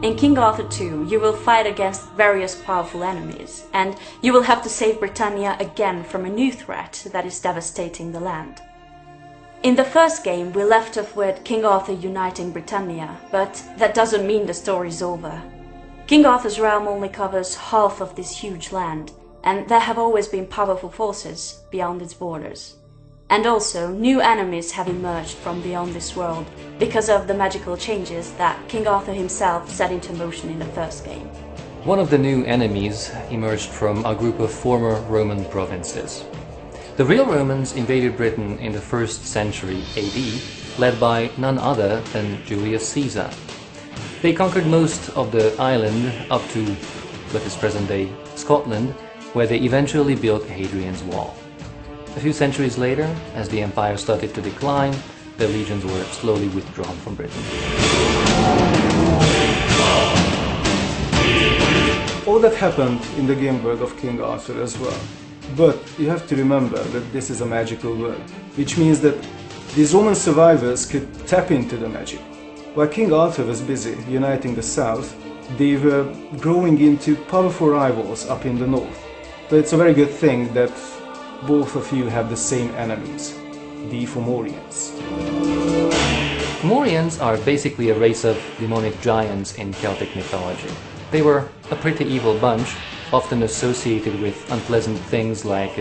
In King Arthur 2, you will fight against various powerful enemies, and you will have to save Britannia again from a new threat that is devastating the land. In the first game, we left off with King Arthur uniting Britannia, but that doesn't mean the story's over. King Arthur's realm only covers half of this huge land, and there have always been powerful forces beyond its borders. And also, new enemies have emerged from beyond this world because of the magical changes that King Arthur himself set into motion in the first game. One of the new enemies emerged from a group of former Roman provinces. The real Romans invaded Britain in the 1st century AD, led by none other than Julius Caesar. They conquered most of the island up to what is present-day Scotland, where they eventually built Hadrian's Wall. A few centuries later, as the empire started to decline, the legions were slowly withdrawn from Britain. All that happened in the game world of King Arthur as well. But you have to remember that this is a magical world, which means that these Roman survivors could tap into the magic. While King Arthur was busy uniting the south, they were growing into powerful rivals up in the north. So it's a very good thing that both of you have the same enemies, the Fomorians. Fomorians are basically a race of demonic giants in Celtic mythology. They were a pretty evil bunch, often associated with unpleasant things like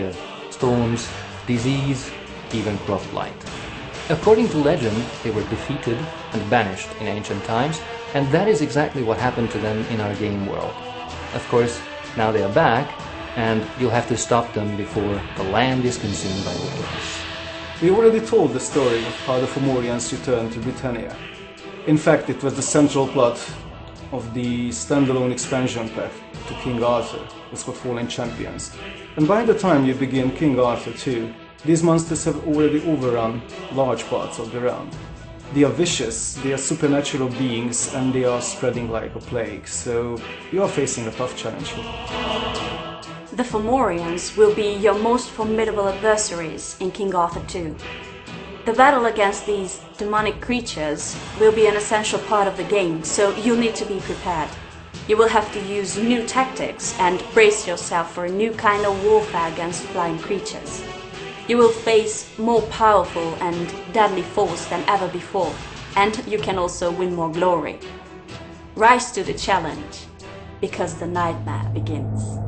storms, disease, even crop blight. According to legend, they were defeated and banished in ancient times, and that is exactly what happened to them in our game world. Of course, now they are back, and you'll have to stop them before the land is consumed by wars. We already told the story of how the Fomorians returned to Britannia. In fact, it was the central plot of the standalone expansion pack to King Arthur, it's called Fallen Champions. And by the time you begin King Arthur 2, these monsters have already overrun large parts of the realm. They are vicious, they are supernatural beings, and they are spreading like a plague, so you are facing a tough challenge here. The Fomorians will be your most formidable adversaries in King Arthur 2. The battle against these demonic creatures will be an essential part of the game, so you'll need to be prepared. You will have to use new tactics and brace yourself for a new kind of warfare against flying creatures. You will face more powerful and deadly foes than ever before, and you can also win more glory. Rise to the challenge, because the nightmare begins.